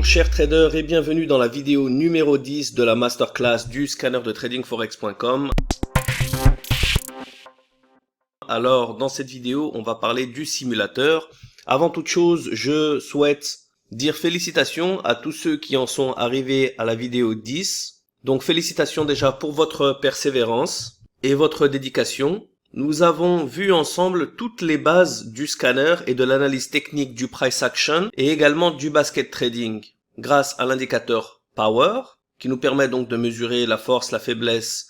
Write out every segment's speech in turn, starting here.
Bonjour chers traders et bienvenue dans la vidéo numéro 10 de la masterclass du scanner de tradingforex.com. Alors dans cette vidéo on va parler du simulateur. Avant toute chose je souhaite dire félicitations à tous ceux qui en sont arrivés à la vidéo 10. Donc félicitations déjà pour votre persévérance et votre dédication. Nous avons vu ensemble toutes les bases du scanner et de l'analyse technique du price action et également du basket trading grâce à l'indicateur Power qui nous permet donc de mesurer la force, la faiblesse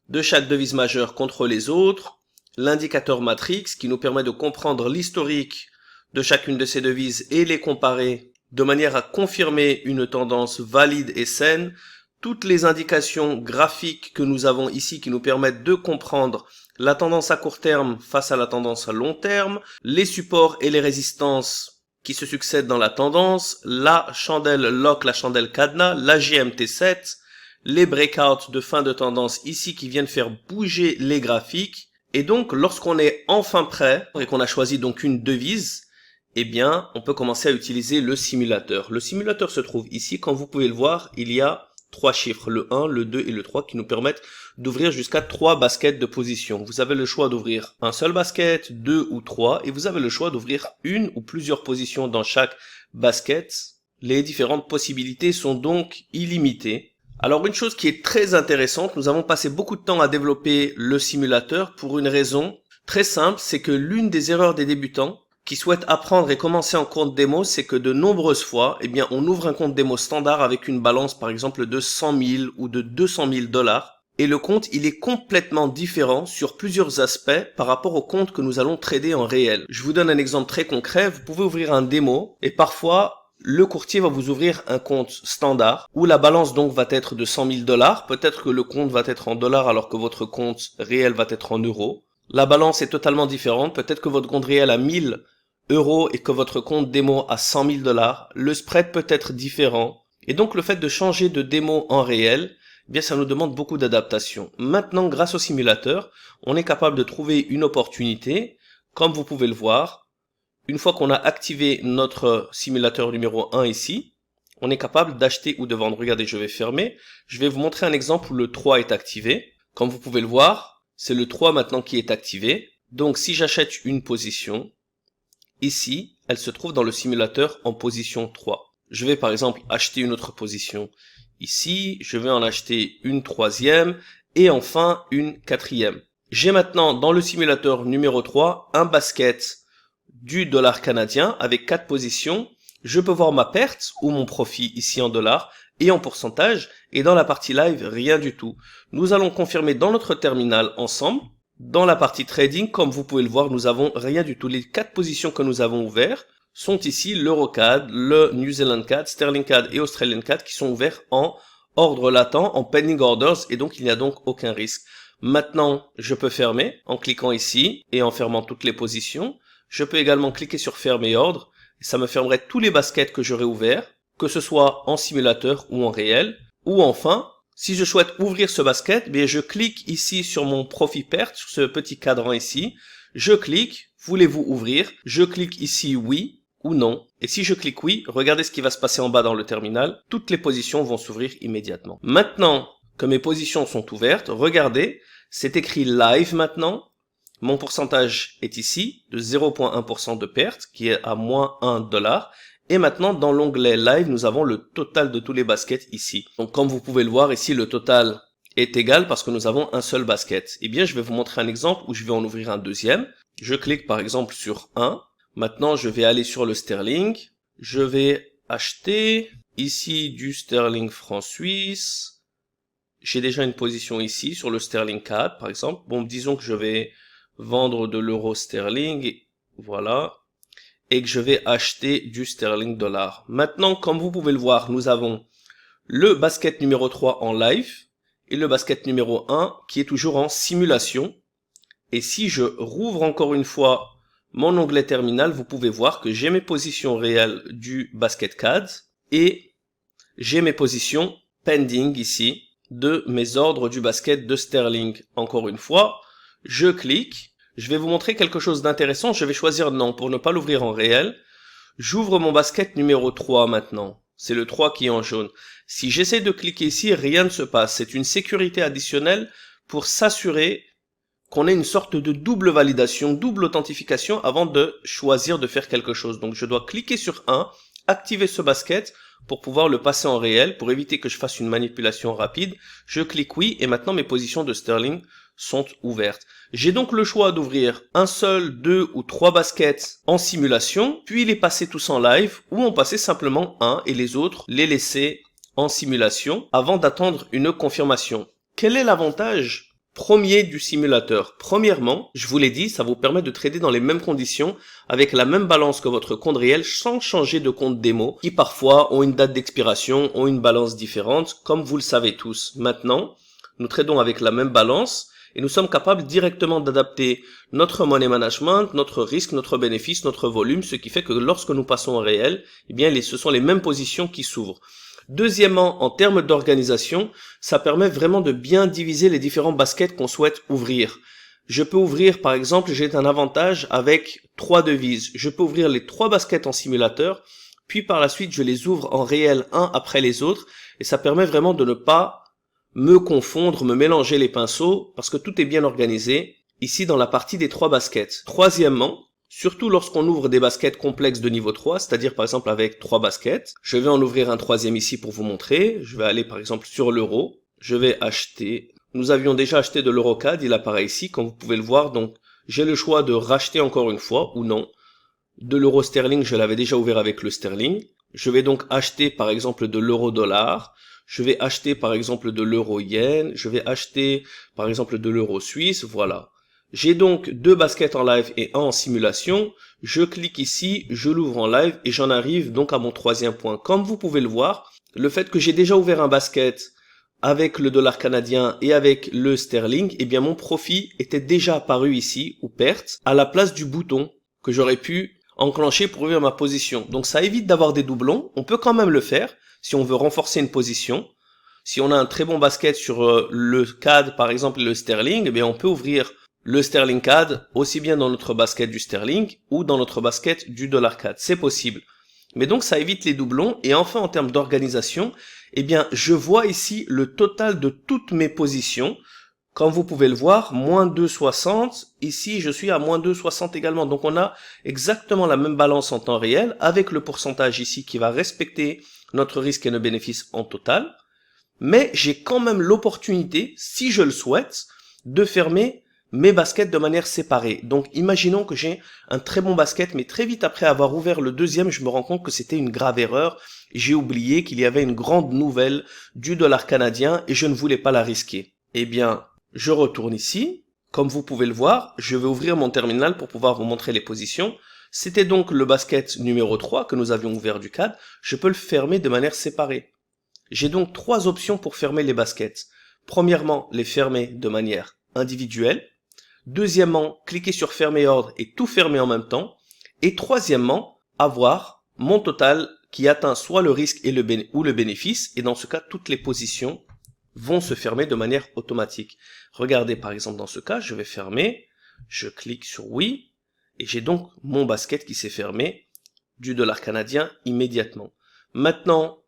de chaque devise majeure contre les autres, l'indicateur Matrix qui nous permet de comprendre l'historique de chacune de ces devises et les comparer de manière à confirmer une tendance valide et saine, toutes les indications graphiques que nous avons ici qui nous permettent de comprendre la tendance à court terme face à la tendance à long terme, les supports et les résistances qui se succèdent dans la tendance, la chandelle lock, la chandelle cadenas, la GMT7, les breakouts de fin de tendance ici qui viennent faire bouger les graphiques. Et donc lorsqu'on est enfin prêt et qu'on a choisi donc une devise, eh bien on peut commencer à utiliser le simulateur. Le simulateur se trouve ici, comme vous pouvez le voir, il y a 3 chiffres, le 1, le 2 et le 3 qui nous permettent d'ouvrir jusqu'à 3 baskets de position. Vous avez le choix d'ouvrir un seul basket, 2 ou 3 et vous avez le choix d'ouvrir une ou plusieurs positions dans chaque basket. Les différentes possibilités sont donc illimitées. Alors une chose qui est très intéressante, nous avons passé beaucoup de temps à développer le simulateur pour une raison très simple, c'est que l'une des erreurs des débutants qui souhaitent apprendre et commencer en compte démo, c'est que de nombreuses fois, eh bien, on ouvre un compte démo standard avec une balance, par exemple, de 100 000 ou de 200 000 $. Et le compte, il est complètement différent sur plusieurs aspects par rapport au compte que nous allons trader en réel. Je vous donne un exemple très concret. Vous pouvez ouvrir un démo et parfois, le courtier va vous ouvrir un compte standard où la balance donc va être de 100 000 $. Peut-être que le compte va être en dollars alors que votre compte réel va être en euros. La balance est totalement différente. Peut-être que votre compte réel a 1000 euros et que votre compte démo a 100 000 $. Le spread peut être différent. Et donc, le fait de changer de démo en réel, eh bien, ça nous demande beaucoup d'adaptation. Maintenant, grâce au simulateur, on est capable de trouver une opportunité. Comme vous pouvez le voir, une fois qu'on a activé notre simulateur numéro 1 ici, on est capable d'acheter ou de vendre. Regardez, je vais fermer. Je vais vous montrer un exemple où le 3 est activé. Comme vous pouvez le voir, c'est le 3 maintenant qui est activé. Donc si j'achète une position, ici, elle se trouve dans le simulateur en position 3. Je vais par exemple acheter une autre position ici, je vais en acheter une troisième et enfin une quatrième. J'ai maintenant dans le simulateur numéro 3 un basket du dollar canadien avec 4 positions. Je peux voir ma perte ou mon profit ici en dollars et en pourcentage, et dans la partie live, rien du tout. Nous allons confirmer dans notre terminal ensemble. Dans la partie trading, comme vous pouvez le voir, nous avons rien du tout. Les 4 positions que nous avons ouvertes sont ici l'Eurocad, le New Zealand CAD, Sterling CAD et Australian CAD qui sont ouverts en ordre latent, en pending orders, et donc il n'y a donc aucun risque. Maintenant, je peux fermer en cliquant ici et en fermant toutes les positions. Je peux également cliquer sur fermer ordre et ça me fermerait tous les baskets que j'aurais ouverts, que ce soit en simulateur ou en réel. Ou enfin, si je souhaite ouvrir ce basket, bien je clique ici sur mon profit perte, sur ce petit cadran ici. Je clique, voulez-vous ouvrir? Je clique ici oui ou non. Et si je clique oui, regardez ce qui va se passer en bas dans le terminal. Toutes les positions vont s'ouvrir immédiatement. Maintenant que mes positions sont ouvertes, regardez, c'est écrit live maintenant. Mon pourcentage est ici de 0,1% de perte qui est à moins 1 $. Et maintenant, dans l'onglet Live, nous avons le total de tous les baskets ici. Donc, comme vous pouvez le voir ici, le total est égal parce que nous avons un seul basket. Eh bien, je vais vous montrer un exemple où je vais en ouvrir un deuxième. Je clique par exemple sur 1. Maintenant, je vais aller sur le sterling. Je vais acheter ici du sterling franc suisse. J'ai déjà une position ici sur le sterling CAD, par exemple. Bon, disons que je vais vendre de l'euro sterling. Voilà. Et que je vais acheter du sterling dollar. Maintenant, comme vous pouvez le voir, nous avons le basket numéro 3 en live et le basket numéro 1 qui est toujours en simulation. Et si je rouvre encore une fois mon onglet terminal, vous pouvez voir que j'ai mes positions réelles du basket CAD et j'ai mes positions pending ici de mes ordres du basket de sterling. Encore une fois, je clique. Je vais vous montrer quelque chose d'intéressant. Je vais choisir non pour ne pas l'ouvrir en réel. J'ouvre mon basket numéro 3 maintenant. c'est le 3 qui est en jaune. Si j'essaie de cliquer ici, rien ne se passe. C'est une sécurité additionnelle pour s'assurer qu'on ait une sorte de double validation, double authentification avant de choisir de faire quelque chose. Donc je dois cliquer sur 1, activer ce basket pour pouvoir le passer en réel, pour éviter que je fasse une manipulation rapide. Je clique oui et maintenant mes positions de sterling sont ouvertes. J'ai donc le choix d'ouvrir un seul, 2 ou 3 baskets en simulation, puis les passer tous en live, ou en passer simplement un et les autres les laisser en simulation avant d'attendre une confirmation. Quel est l'avantage premier du simulateur? Premièrement, je vous l'ai dit, ça vous permet de trader dans les mêmes conditions, avec la même balance que votre compte réel, sans changer de compte démo, qui parfois ont une date d'expiration, ont une balance différente, comme vous le savez tous. Maintenant, nous tradons avec la même balance, et nous sommes capables directement d'adapter notre money management, notre risque, notre bénéfice, notre volume, ce qui fait que lorsque nous passons au réel, eh bien, ce sont les mêmes positions qui s'ouvrent. Deuxièmement, en termes d'organisation, ça permet vraiment de bien diviser les différents baskets qu'on souhaite ouvrir. Je peux ouvrir, par exemple, j'ai un avantage avec 3 devises. Je peux ouvrir les 3 baskets en simulateur, puis par la suite, je les ouvre en réel un après les autres, et ça permet vraiment de ne pas me confondre, me mélanger les pinceaux, parce que tout est bien organisé, ici dans la partie des 3 baskets. Troisièmement, surtout lorsqu'on ouvre des baskets complexes de niveau 3, c'est-à-dire par exemple avec 3 baskets, je vais en ouvrir un troisième ici pour vous montrer, je vais aller par exemple sur l'euro, je vais acheter, nous avions déjà acheté de l'EuroCAD, il apparaît ici, comme vous pouvez le voir, donc j'ai le choix de racheter encore une fois ou non. De l'euro sterling, je l'avais déjà ouvert avec le sterling, je vais donc acheter par exemple de l'euro dollar, je vais acheter par exemple de l'euro yen, je vais acheter par exemple de l'euro suisse, voilà. J'ai donc 2 baskets en live et 1 en simulation, je clique ici, je l'ouvre en live et j'en arrive donc à mon troisième point. Comme vous pouvez le voir, le fait que j'ai déjà ouvert un basket avec le dollar canadien et avec le sterling, eh bien mon profit était déjà apparu ici, ou perte, à la place du bouton que j'aurais pu enclencher pour ouvrir ma position. Donc ça évite d'avoir des doublons, on peut quand même le faire si on veut renforcer une position. Si on a un très bon basket sur le CAD par exemple et le sterling, eh bien on peut ouvrir le sterling CAD aussi bien dans notre basket du sterling ou dans notre basket du dollar CAD, c'est possible. Mais donc ça évite les doublons et enfin en termes d'organisation, eh bien je vois ici le total de toutes mes positions. Comme vous pouvez le voir, moins 2,60, ici je suis à moins 2,60 également. Donc on a exactement la même balance en temps réel avec le pourcentage ici qui va respecter notre risque et nos bénéfices en total. Mais j'ai quand même l'opportunité, si je le souhaite, de fermer mes baskets de manière séparée. Donc imaginons que j'ai un très bon basket, mais très vite après avoir ouvert le deuxième, je me rends compte que c'était une grave erreur. J'ai oublié qu'il y avait une grande nouvelle du dollar canadien et je ne voulais pas la risquer. Eh bien, je retourne ici. Comme vous pouvez le voir, je vais ouvrir mon terminal pour pouvoir vous montrer les positions. C'était donc le basket numéro 3 que nous avions ouvert du CAD. Je peux le fermer de manière séparée. J'ai donc 3 options pour fermer les baskets. Premièrement, les fermer de manière individuelle. Deuxièmement, cliquer sur fermer ordre et tout fermer en même temps. Et troisièmement, avoir mon total qui atteint soit le risque et ou le bénéfice. Et dans ce cas, toutes les positions vont se fermer de manière automatique. Regardez par exemple dans ce cas, je vais fermer, je clique sur oui, et j'ai donc mon basket qui s'est fermé du dollar canadien immédiatement. Maintenant,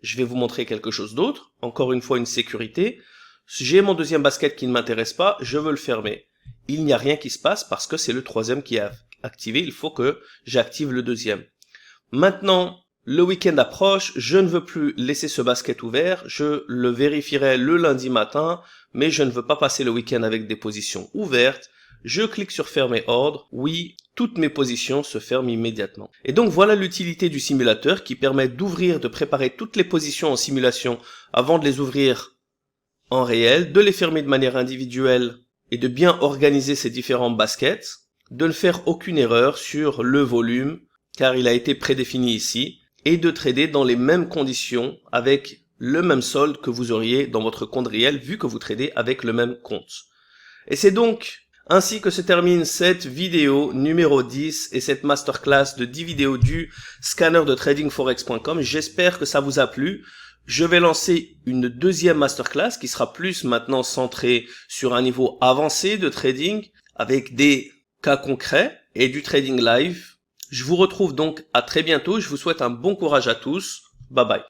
je vais vous montrer quelque chose d'autre, encore une fois une sécurité. J'ai mon deuxième basket qui ne m'intéresse pas, je veux le fermer. Il n'y a rien qui se passe parce que c'est le troisième qui est activé, il faut que j'active le deuxième. Maintenant, le week-end approche, je ne veux plus laisser ce basket ouvert, je le vérifierai le lundi matin, mais je ne veux pas passer le week-end avec des positions ouvertes. Je clique sur fermer ordre, oui, toutes mes positions se ferment immédiatement. Et donc voilà l'utilité du simulateur qui permet d'ouvrir, de préparer toutes les positions en simulation avant de les ouvrir en réel, de les fermer de manière individuelle et de bien organiser ces différents baskets, de ne faire aucune erreur sur le volume, car il a été prédéfini ici, et de trader dans les mêmes conditions avec le même solde que vous auriez dans votre compte réel vu que vous tradez avec le même compte. Et c'est donc ainsi que se termine cette vidéo numéro 10 et cette masterclass de 10 vidéos du scanner de tradingforex.com. J'espère que ça vous a plu. Je vais lancer une deuxième masterclass qui sera plus maintenant centrée sur un niveau avancé de trading avec des cas concrets et du trading live. Je vous retrouve donc à très bientôt. Je vous souhaite un bon courage à tous. Bye bye.